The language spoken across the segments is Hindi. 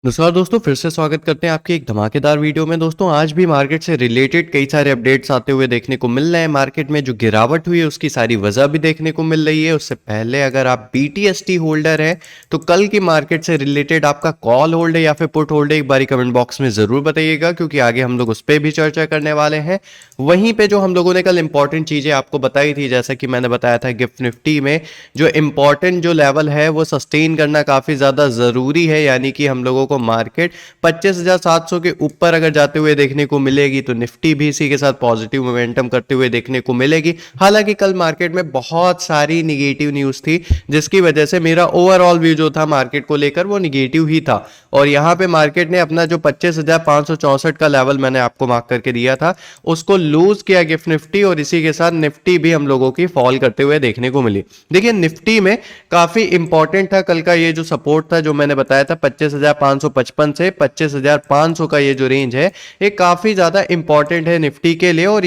नमस्कार दोस्तों, फिर से स्वागत करते हैं आपके एक धमाकेदार वीडियो में। दोस्तों आज भी मार्केट से रिलेटेड कई सारे अपडेट्स आते हुए देखने को मिल रहे हैं। मार्केट में जो गिरावट हुई है उसकी सारी वजह भी देखने को मिल रही है। उससे पहले अगर आप BTST होल्डर हैं तो कल की मार्केट से रिलेटेड आपका कॉल होल्ड है या फिर पुट होल्ड है, एक बारी कमेंट बॉक्स में ज़रूर बताइएगा, क्योंकि आगे हम लोग उस पर भी चर्चा करने वाले हैं। वहीं पर जो हम लोगों ने कल इंपॉर्टेंट चीज़ें आपको बताई थी, जैसा कि मैंने बताया था गिफ्ट निफ्टी में जो इंपॉर्टेंट जो लेवल है वो सस्टेन करना काफ़ी ज़्यादा ज़रूरी है, यानी कि हम लोगों को मार्केट 25,700 के ऊपर अगर जाते हुए देखने को मिलेगी तो निफ्टी भी इसी के साथ पॉजिटिव मोमेंटम करते हुए देखने को मिलेगी। हालांकि कल मार्केट में बहुत सारी निगेटिव न्यूज़ थी, जिसकी वजह से मेरा ओवरऑल व्यू जो था मार्केट को लेकर वो निगेटिव ही था। और यहाँ पे मार्केट ने अपना जो 25,564 का लेवल मैंने आपको मार्क करके दिया था उसको लूज किया गिफ्ट निफ्टी, और इसी के साथ निफ्टी भी हम लोगों की फॉल करते हुए देखने को मिली। देखिए निफ्टी में काफी इंपॉर्टेंट था कल का ये जो सपोर्ट था, जो मैंने बताया था 25,555 से 25,500 का ये जो रेंज है, ये काफी ज्यादा इंपॉर्टेंट है निफ्टी के लिए, और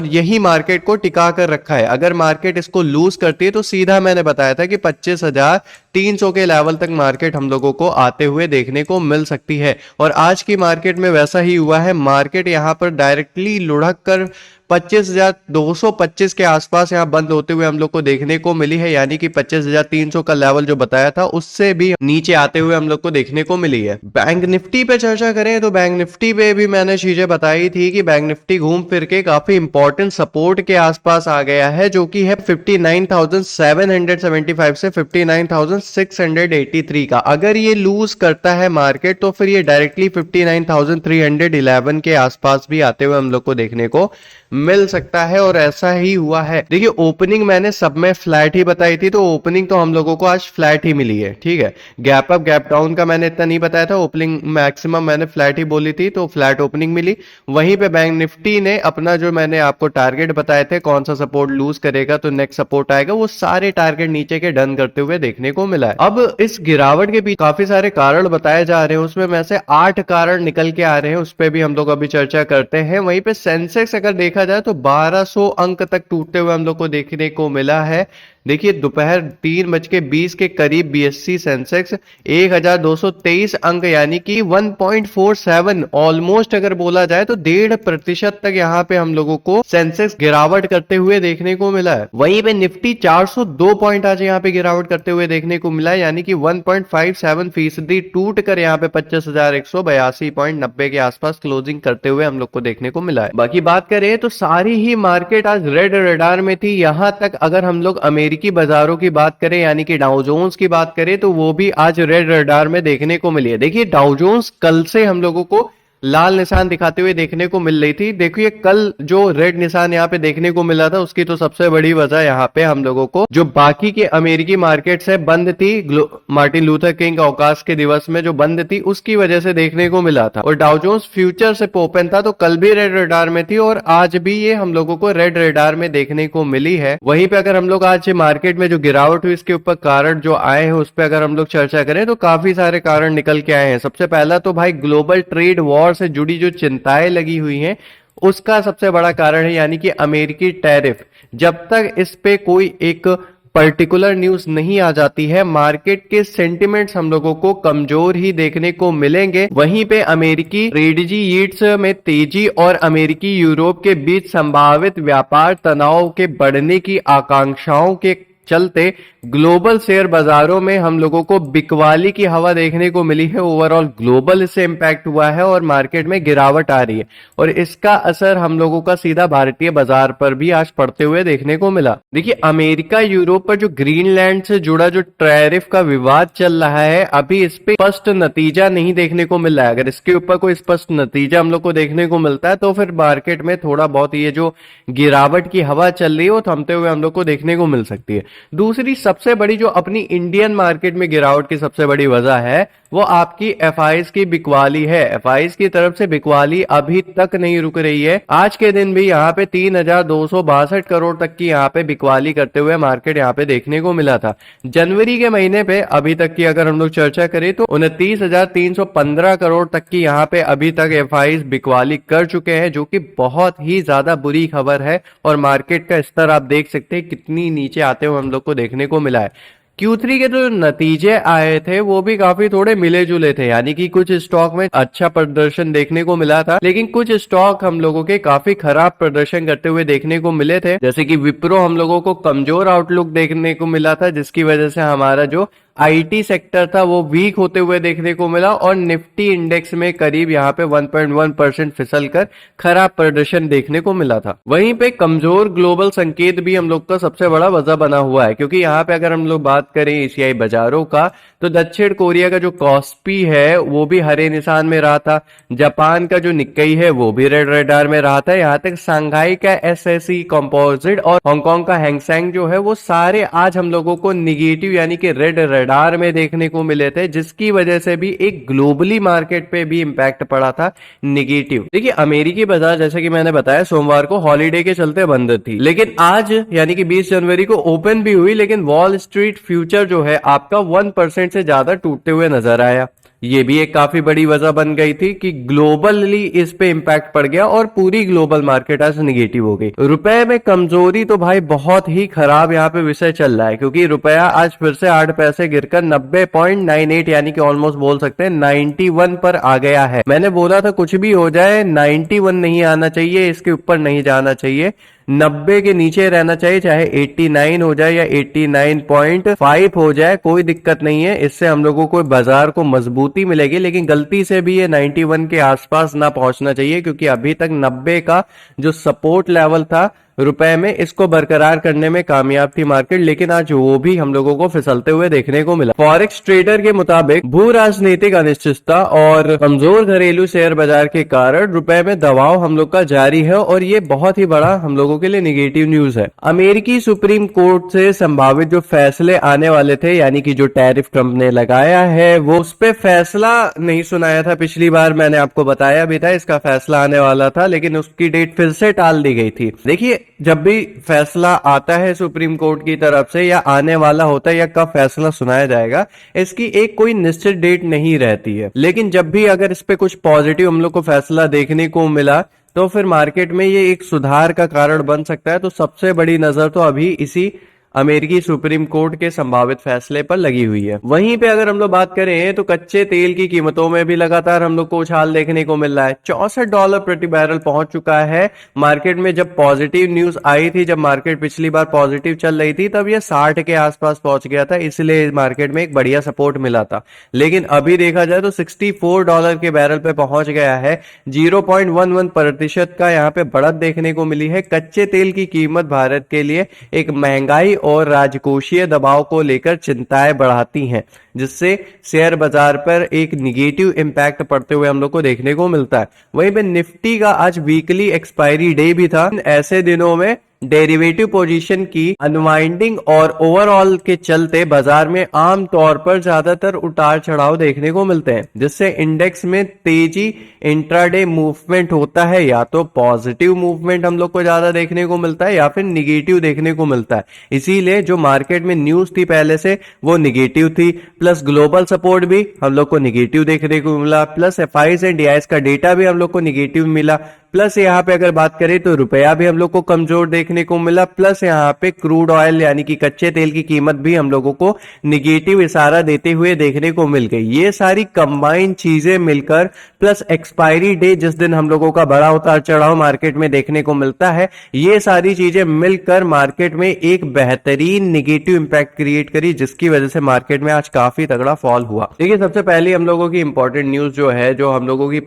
यही मार्केट को टिका कर रखा है। अगर मार्केट इसको लूज करती है तो सीधा मैंने बताया था कि 25,300 के लेवल तक मार्केट हम लोगों को आते हुए देखने को मिल सकती है। और आज की मार्केट में वैसा ही हुआ है। मार्केट यहां पर डायरेक्टली लुढ़क कर 25,225 के आसपास यहां बंद होते हुए हम लोग को देखने को मिली है, यानी कि 25,300 का लेवल जो बताया था उससे भी नीचे आते हुए हम लोग को देखने को मिली है। बैंक निफ्टी पे चर्चा करें तो बैंक निफ्टी पे भी मैंने चीजें बताई थी कि बैंक निफ्टी घूम फिर के काफी इंपॉर्टेंट सपोर्ट के आसपास आ गया है, जो कि है 59,775 से 59,683 का। अगर ये लूज करता है मार्केट तो फिर ये डायरेक्टली 59,311 के आसपास भी आते हुए हम लोग को देखने को मिल सकता है, और ऐसा ही हुआ है। देखिए ओपनिंग मैंने सब में फ्लैट ही बताई थी, तो ओपनिंग तो हम लोगों को आज फ्लैट ही मिली है। ठीक है, गैप अप गैप डाउन का मैंने इतना नहीं बताया था, ओपनिंग मैक्सिमम मैंने फ्लैट ही बोली थी, तो फ्लैट ओपनिंग मिली। वहीं पे बैंक निफ्टी ने अपना जो मैंने आपको टारगेट बताए थे कौन सा सपोर्ट लूज करेगा तो नेक्स्ट सपोर्ट आएगा, वो सारे टारगेट नीचे के डन करते हुए देखने को मिला है। अब इस गिरावट के पीछे काफी सारे कारण बताए जा रहे हैं, उसमें में से 8 कारण निकल के आ रहे हैं, उस पर भी हम लोग अभी चर्चा करते हैं। वहीं पे सेंसेक्स अगर देखा जाए तो 1200 अंक तक टूटते हुए हम लोग को देखने को मिला है। देखिए दोपहर 3:20 के करीब BSE सेंसेक्स 1223 अंक यानी कि 1.47 ऑलमोस्ट अगर बोला जाए तो 1.5% तक यहाँ पे हम लोगों को सेंसेक्स गिरावट करते हुए देखने को मिला है। वहीं पे निफ्टी 402 पॉइंट आज यहाँ पे गिरावट करते हुए देखने को मिला है, यानी कि 1.57% टूट कर यहाँ पे 25,182.90 के आसपास क्लोजिंग करते हुए हम लोग को देखने को मिला है। बाकी बात करें तो सारी ही मार्केट आज रेड रडार में थी। यहाँ तक अगर हम लोग अमेरिकी बाजारों की बात करें यानी कि डाउ जोन्स की बात करें तो वो भी आज रेड रडार में देखने को मिली है। देखिए डाउ जोन्स कल से हम लोगों को लाल निशान दिखाते हुए देखने को मिल रही थी। देखिए कल जो रेड निशान यहाँ पे देखने को मिला था उसकी तो सबसे बड़ी वजह यहाँ पे हम लोगों को जो बाकी के अमेरिकी मार्केट से बंद थी, मार्टिन लूथर किंग अवकाश के दिवस में जो बंद थी उसकी वजह से देखने को मिला था। और डाउ जोन्स फ्यूचर से ओपन था तो कल भी रेड रडार में थी और आज भी ये हम लोगों को रेड रडार में देखने को मिली है। वहीं पे अगर हम लोग आज मार्केट में जो गिरावट हुई इसके ऊपर कारण जो आए हैं उस पर अगर हम लोग चर्चा करें तो काफी सारे कारण निकल के आए हैं। सबसे पहला तो भाई ग्लोबल ट्रेड वॉर से जुड़ी जो चिंताएं लगी हुई हैं उसका सबसे बड़ा कारण है, यानी कि अमेरिकी टैरिफ। जब तक इस पे कोई एक पर्टिकुलर न्यूज नहीं आ जाती है मार्केट के सेंटिमेंट्स हम लोगों को कमजोर ही देखने को मिलेंगे। वहीं पे अमेरिकी ट्रेडजी यील्ड्स में तेजी और अमेरिकी यूरोप के बीच संभावित व्यापार तनाव के बढ़ने की आकांक्षाओं के चलते ग्लोबल शेयर बाजारों में हम लोगों को बिकवाली की हवा देखने को मिली है। ओवरऑल ग्लोबल इससे इंपैक्ट हुआ है और मार्केट में गिरावट आ रही है, और इसका असर हम लोगों का सीधा भारतीय बाजार पर भी आज पड़ते हुए देखने को मिला। देखिए अमेरिका यूरोप पर जो ग्रीनलैंड से जुड़ा जो टैरिफ का विवाद चल रहा है अभी इस पे स्पष्ट नतीजा नहीं देखने को मिल रहा है। अगर इसके ऊपर कोई स्पष्ट नतीजा हम लोग को देखने को मिलता है तो फिर मार्केट में थोड़ा बहुत ये जो गिरावट की हवा चल रही है वो थमते हुए हम लोग को देखने को मिल सकती है। दूसरी सबसे बड़ी जो अपनी इंडियन मार्केट में गिरावट की सबसे बड़ी वजह है वो आपकी एफआईज की बिकवाली है। एफआईज की तरफ से बिकवाली अभी तक नहीं रुक रही है। आज के दिन भी यहाँ पे 3,262 करोड़ तक की यहाँ पे बिकवाली करते हुए मार्केट यहाँ पे देखने को मिला था। जनवरी के महीने पे अभी तक की अगर हम लोग चर्चा करें तो 29,315 करोड़ तक की यहाँ पे अभी तक एफआईज बिकवाली कर चुके हैं, जो कि बहुत ही ज्यादा बुरी खबर है। और मार्केट का स्तर आप देख सकते हैं कितनी नीचे आते हुए हम लोग को देखने को मिला है। Q3 के जो नतीजे आए थे वो भी काफी थोड़े मिले जुले थे, यानी कि कुछ स्टॉक में अच्छा प्रदर्शन देखने को मिला था, लेकिन कुछ स्टॉक हम लोगों के काफी खराब प्रदर्शन करते हुए देखने को मिले थे। जैसे कि विप्रो हम लोगों को कमजोर आउटलुक देखने को मिला था, जिसकी वजह से हमारा जो आईटी सेक्टर था वो वीक होते हुए देखने को मिला, और निफ्टी इंडेक्स में करीब यहाँ पे 1.1% फिसल कर खराब प्रदर्शन देखने को मिला था। वहीं पे कमजोर ग्लोबल संकेत भी हम लोग का सबसे बड़ा वजह बना हुआ है, क्योंकि यहाँ पे अगर हम लोग बात करें एशियाई बाजारों का, तो दक्षिण कोरिया का जो कॉस्पी है वो भी हरे निशान में रहा था, जापान का जो निक्केई है वो भी रेड रडार में रहा था, यहाँ तक शंघाई का एसएसई कंपोजिट और हांगकांग का हैंगसेंग जो है वो सारे आज हम लोगों को निगेटिव यानी कि रेड रडार में देखने को मिले थे, जिसकी वजह से भी एक ग्लोबली मार्केट पे भी इंपैक्ट पड़ा था निगेटिव। देखिए अमेरिकी बाजार जैसे कि मैंने बताया सोमवार को हॉलीडे के चलते बंद थी, लेकिन आज यानी कि 20 जनवरी को ओपन भी हुई, लेकिन वॉल स्ट्रीट फ्यूचर जो है आपका 1% से ज्यादा टूटते हुए नजर आया। ये भी एक काफी बड़ी वजह बन गई थी कि ग्लोबली इस पे इंपैक्ट पड़ गया और पूरी ग्लोबल मार्केट आज निगेटिव हो गई। रुपए में कमजोरी तो भाई बहुत ही खराब यहाँ पे विषय चल रहा है, क्योंकि रुपया आज फिर से 8 पैसे गिरकर 90.98 यानी कि ऑलमोस्ट बोल सकते हैं 91 पर आ गया है। मैंने बोला था कुछ भी हो जाए 91 नहीं आना चाहिए, इसके ऊपर नहीं जाना चाहिए, 90 के नीचे रहना चाहिए, चाहे 89 हो जाए या 89.5 हो जाए, कोई दिक्कत नहीं है। इससे हम लोगों को बाजार को मजबूती मिलेगी, लेकिन गलती से भी ये 91 के आसपास ना पहुंचना चाहिए, क्योंकि अभी तक 90 का जो सपोर्ट लेवल था रुपए में, इसको बरकरार करने में कामयाब थी मार्केट, लेकिन आज वो भी हम लोगों को फिसलते हुए देखने को मिला। फॉरेक्स ट्रेडर के मुताबिक भू राजनीतिक अनिश्चितता और कमजोर घरेलू शेयर बाजार के कारण रुपए में दबाव हम लोग का जारी है, और ये बहुत ही बड़ा हम लोगों के लिए निगेटिव न्यूज है। अमेरिकी सुप्रीम कोर्ट से संभावित जो फैसले आने वाले थे, यानी कि जो टैरिफ ट्रंप ने लगाया है, वो उस पे फैसला नहीं सुनाया था। पिछली बार मैंने आपको बताया भी था इसका फैसला आने वाला था, लेकिन उसकी डेट फिर से टाल दी गई थी। देखिए जब भी फैसला आता है सुप्रीम कोर्ट की तरफ से या आने वाला होता है या कब फैसला सुनाया जाएगा, इसकी एक कोई निश्चित डेट नहीं रहती है, लेकिन जब भी अगर इस पे कुछ पॉजिटिव हम लोग को फैसला देखने को मिला तो फिर मार्केट में ये एक सुधार का कारण बन सकता है। तो सबसे बड़ी नजर तो अभी इसी अमेरिकी सुप्रीम कोर्ट के संभावित फैसले पर लगी हुई है। वहीं पे अगर हम लोग बात करें तो कच्चे तेल की कीमतों में भी लगातार हम लोग को उछाल देखने को मिल रहा है। $64 प्रति बैरल पहुंच चुका है। मार्केट में जब पॉजिटिव न्यूज आई थी, जब मार्केट पिछली बार पॉजिटिव चल रही थी, तब ये 60 के आसपास पहुंच गया था, इसलिए मार्केट में एक बढ़िया सपोर्ट मिला था। लेकिन अभी देखा जाए तो $64 के बैरल पे पहुंच गया है। 0.11% का यहाँ पे बढ़त देखने को मिली है। कच्चे तेल की कीमत भारत के लिए एक महंगाई और राजकोषीय दबाव को लेकर चिंताएं बढ़ाती हैं, जिससे शेयर बाजार पर एक निगेटिव इंपैक्ट पड़ते हुए हम लोग को देखने को मिलता है। वहीं पे निफ्टी का आज वीकली एक्सपायरी डे भी था। ऐसे दिनों में डेरिवेटिव पोजीशन की अनवाइंडिंग और ओवरऑल के चलते बाजार में आम तौर पर ज्यादातर उतार चढ़ाव देखने को मिलते हैं, जिससे इंडेक्स में तेजी इंट्राडे मूवमेंट होता है। या तो पॉजिटिव मूवमेंट हम लोग को ज्यादा देखने को मिलता है या फिर निगेटिव देखने को मिलता है। इसीलिए जो मार्केट में न्यूज थी पहले से वो निगेटिव थी, प्लस ग्लोबल सपोर्ट भी हम लोग को निगेटिव देखने को मिला, प्लस एफआईज एंड डीआईज का डेटा भी हम लोग को निगेटिव मिला, प्लस यहाँ पे अगर बात करें तो रुपया भी हम लोग को कमजोर देखने को मिला, प्लस यहाँ पे क्रूड ऑयल यानी कि कच्चे तेल की कीमत भी हम लोगों को निगेटिव इशारा देते हुए देखने को मिल गई। ये सारी कंबाइंड चीजें मिलकर प्लस एक्सपायरी डे जिस दिन हम लोगों का बड़ा उतार चढ़ाव मार्केट में देखने को मिलता है, ये सारी चीजें मिलकर मार्केट में एक बेहतरीन निगेटिव इंपैक्ट क्रिएट करी, जिसकी वजह से मार्केट में आज काफी तगड़ा फॉल हुआ। देखिए सबसे पहले हम लोगों की इंपॉर्टेंट न्यूज जो है, जो हम लोगों की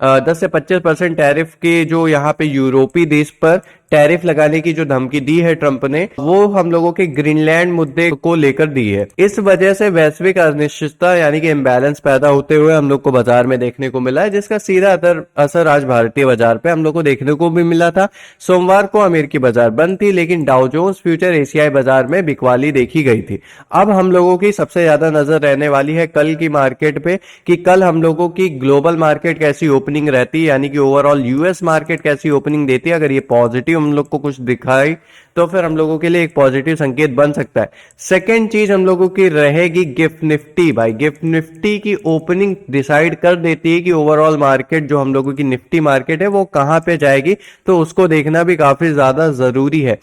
10 से 25% टैरिफ के जो यहाँ पे यूरोपीय देश पर टैरिफ लगाने की जो धमकी दी है ट्रंप ने, वो हम लोगों के ग्रीनलैंड मुद्दे को लेकर दी है। इस वजह से वैश्विक अनिश्चितता यानी कि इम्बैलेंस पैदा होते हुए हम लोग को बाजार में देखने को मिला है, जिसका सीधा असर आज भारतीय बाजार पे हम लोग को देखने को भी मिला था। सोमवार को अमेरिकी बाजार बंद थी, लेकिन डाउ जोन्स फ्यूचर एशियाई बाजार में बिकवाली देखी गई थी। अब हम लोगों की सबसे ज्यादा नजर रहने वाली है कल की मार्केट पे, कि कल हम लोगों की ग्लोबल मार्केट कैसी ओपनिंग रहती है, यानी कि ओवरऑल यूएस मार्केट कैसी ओपनिंग देती है। अगर ये पॉजिटिव हम लोग को कुछ दिखाई तो फिर हम लोगों के लिए एक पॉजिटिव संकेत बन सकता है। सेकेंड चीज हम लोगों की रहेगी गिफ्ट निफ्टी। भाई गिफ्ट निफ्टी की ओपनिंग डिसाइड कर देती है कि ओवरऑल मार्केट जो हम लोगों की निफ्टी मार्केट है वो कहां पे जाएगी, तो उसको देखना भी काफी ज्यादा जरूरी है।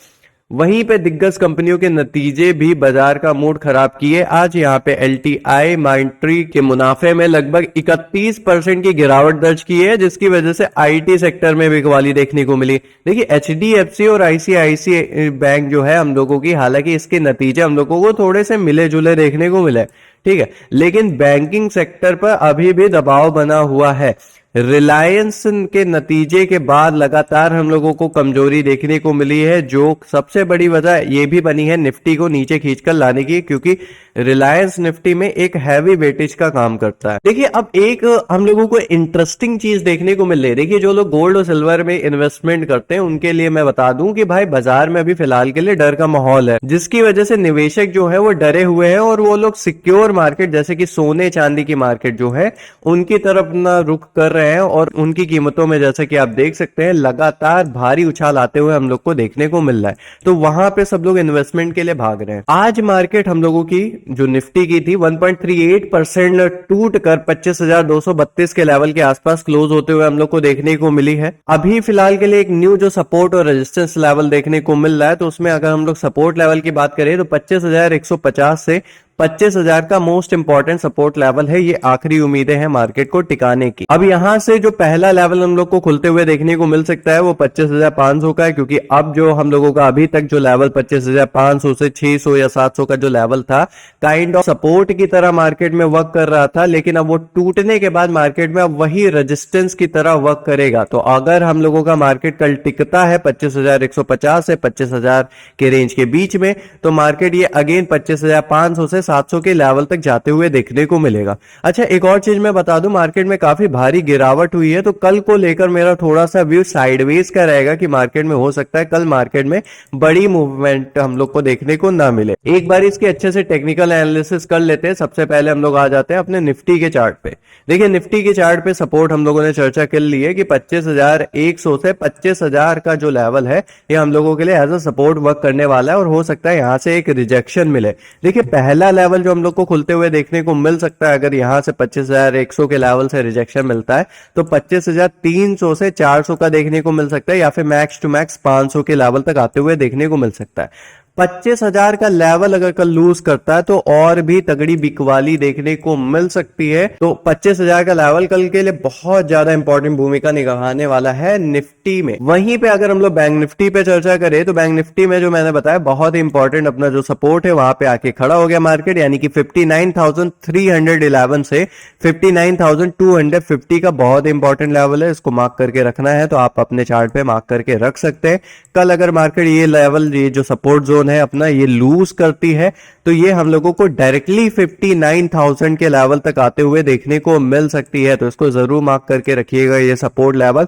वहीं पे दिग्गज कंपनियों के नतीजे भी बाजार का मूड खराब किए। आज यहाँ पे एलटीआई माइंट्री के मुनाफे में लगभग 31% की गिरावट दर्ज की है, जिसकी वजह से आईटी सेक्टर में बिकवाली देखने को मिली। देखिए एचडीएफसी और आईसीआईसी बैंक जो है हम लोगों की, हालांकि इसके नतीजे हम लोगों को थोड़े से मिले जुले देखने को मिले, ठीक है, लेकिन बैंकिंग सेक्टर पर अभी भी दबाव बना हुआ है। रिलायंस के नतीजे के बाद लगातार हम लोगों को कमजोरी देखने को मिली है, जो सबसे बड़ी वजह ये भी बनी है निफ्टी को नीचे खींचकर लाने की, क्योंकि रिलायंस निफ्टी में एक हैवी वेटेज का काम करता है। देखिए अब एक हम लोगों को इंटरेस्टिंग चीज देखने को मिल रही है। देखिए जो लोग गोल्ड और सिल्वर में इन्वेस्टमेंट करते हैं उनके लिए मैं बता दूं कि भाई बाजार में अभी फिलहाल के लिए डर का माहौल है, जिसकी वजह से निवेशक जो है वो डरे हुए हैं और वो लोग सिक्योर मार्केट जैसे कि सोने चांदी की मार्केट जो है उनकी तरफ ना रुख कर रहे हैं, और उनकी कीमतों में जैसे कि आप देख सकते हैं लगातार भारी उछाल आते हुए हम लोग को देखने को मिल रहा है। तो वहां पे सब लोग इन्वेस्टमेंट के लिए भाग रहे हैं। आज मार्केट हम लोगों की जो निफ्टी की थी 1.38% टूट कर 25,232 के लेवल के आसपास क्लोज होते हुए हम लोग को देखने को मिली है। अभी फिलहाल के लिए एक न्यू जो सपोर्ट और रेजिस्टेंस लेवल देखने को मिल रहा है, तो उसमें अगर हम लोग सपोर्ट लेवल की बात करें तो 25,150 से 25,000 का मोस्ट इंपॉर्टेंट सपोर्ट लेवल है। ये आखिरी उम्मीदें हैं मार्केट को टिकाने की। अब यहां से जो पहला लेवल हम लोग को खुलते हुए देखने को मिल सकता है वो 25,500 का है, क्योंकि अब जो हम लोगों का अभी तक जो लेवल 25,500 से 600 या 700 का जो लेवल था, काइंड ऑफ सपोर्ट की तरह मार्केट में वर्क कर रहा था, लेकिन अब वो टूटने के बाद मार्केट में अब वही रेजिस्टेंस की तरह वर्क करेगा। तो अगर हम लोगों का मार्केट कल टिकता है 25,150 से 25,000 के रेंज के बीच में, तो मार्केट ये अगेन 25,500 से 700 के लेवल तक जाते हुए देखने को मिलेगा। अच्छा एक और चीज मैं बता दूं, मार्केट में काफी भारी गिरावट हुई है, तो कल को लेकर मेरा थोड़ा सा व्यू साइडवेज का रहेगा कि मार्केट में हो सकता है कल मार्केट में बड़ी मूवमेंट हम लोग को देखने को ना मिले। एक बार इसके अच्छे से टेक्निकल एनालिसिस कर लेते हैं। सबसे पहले हम लोग आ जाते हैं अपने निफ्टी के चार्ट पे। देखिए निफ्टी के चार्ट पे सपोर्ट हम लोगों ने चर्चा कर ली है कि 25,100 से 25,000 का जो लेवल है ये हम लोगों के लिए एज अ सपोर्ट वर्क करने वाला है, और हो सकता है यहां से एक रिजेक्शन मिले। देखिए पहला लेवल जो हम लोग को खुलते हुए देखने को मिल सकता है, अगर यहां से 25,100 के लेवल से रिजेक्शन मिलता है तो 25,300 से 400 का देखने को मिल सकता है, या फिर मैक्स टू मैक्स 500 के लेवल तक आते हुए देखने को मिल सकता है। 25,000 का लेवल अगर कल लूज करता है तो और भी तगड़ी बिकवाली देखने को मिल सकती है। तो 25,000 का लेवल कल के लिए बहुत ज्यादा इंपॉर्टेंट भूमिका निभाने वाला है निफ्टी में। वहीं पे अगर हम लोग बैंक निफ्टी पे चर्चा करें तो बैंक निफ्टी में जो मैंने बताया बहुत इंपॉर्टेंट अपना जो सपोर्ट है वहां पे आके खड़ा हो गया मार्केट, यानी कि 59,311 से 59,250 का बहुत इंपॉर्टेंट लेवल है। इसको मार्क करके रखना है तो आप अपने चार्ट पे मार्क करके रख सकते हैं। कल अगर मार्केट ये लेवल, ये जो सपोर्ट जोन है अपना, ये लूज करती है तो ये हम लोगों को डायरेक्टली 59,000 के लेवल तक आते हुए देखने को मिल सकती है। तो इसको जरूर मार्क करके रखिएगा ये सपोर्ट लेवल।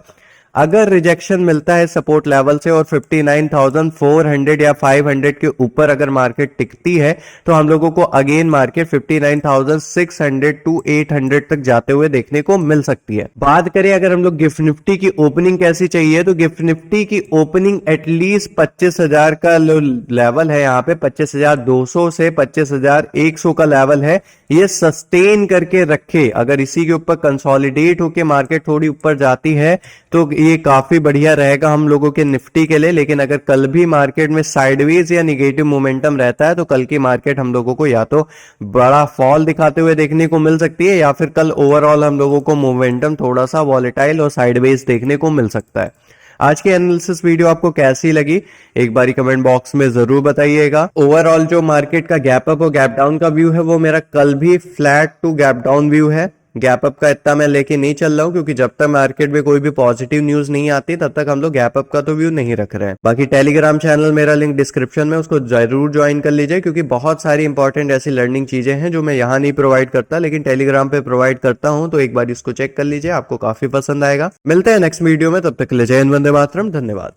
अगर रिजेक्शन मिलता है सपोर्ट लेवल से और 59,400 या 500 के ऊपर अगर मार्केट टिकती है तो हम लोगों को अगेन मार्केट 59,600 टू 800 तक जाते हुए देखने को मिल सकती है। बात करें अगर हम लोग गिफ्ट निफ्टी की ओपनिंग कैसी चाहिए, तो गिफ्ट निफ्टी की ओपनिंग एटलीस्ट 25,000 का लेवल है, यहाँ पे 25,200 से 25,100 का लेवल है, ये सस्टेन करके रखे। अगर इसी के ऊपर कंसोलिडेट होकर मार्केट थोड़ी ऊपर जाती है तो ये काफी बढ़िया रहेगा हम लोगों के निफ्टी के लिए। लेकिन अगर कल भी मार्केट में साइडवेज या निगेटिव मोमेंटम रहता है तो कल की मार्केट हम लोगों को या तो बड़ा फॉल दिखाते हुए देखने को मिल सकती है, या फिर कल ओवरऑल हम लोगों को मोमेंटम थोड़ा सा वॉलेटाइल और साइडवेज देखने को मिल सकता है। आज की एनालिसिस वीडियो आपको कैसी लगी एक बारी कमेंट बॉक्स में जरूर बताइएगा। ओवरऑल जो मार्केट का गैप अप और गैप डाउन का व्यू है वो मेरा कल भी flat to gap down view है। गैप अप का इतना मैं लेके नहीं चल रहा हूं, क्योंकि जब तक मार्केट में कोई भी पॉजिटिव न्यूज नहीं आती तब तक हम लोग गैप अप का तो व्यू नहीं रख रहे हैं। बाकी टेलीग्राम चैनल मेरा लिंक डिस्क्रिप्शन में, उसको जरूर ज्वाइन कर लीजिए, क्योंकि बहुत सारी इंपॉर्टेंट ऐसी लर्निंग चीजें हैं जो मैं यहाँ नहीं प्रोवाइड करता लेकिन टेलीग्राम पे प्रोवाइड करता हूँ। तो एक बार इसको चेक कर लीजिए, आपको काफी पसंद आएगा। मिलते हैं नेक्स्ट वीडियो में, तब तक के लिए जय हिंद, वंदे मातरम, धन्यवाद।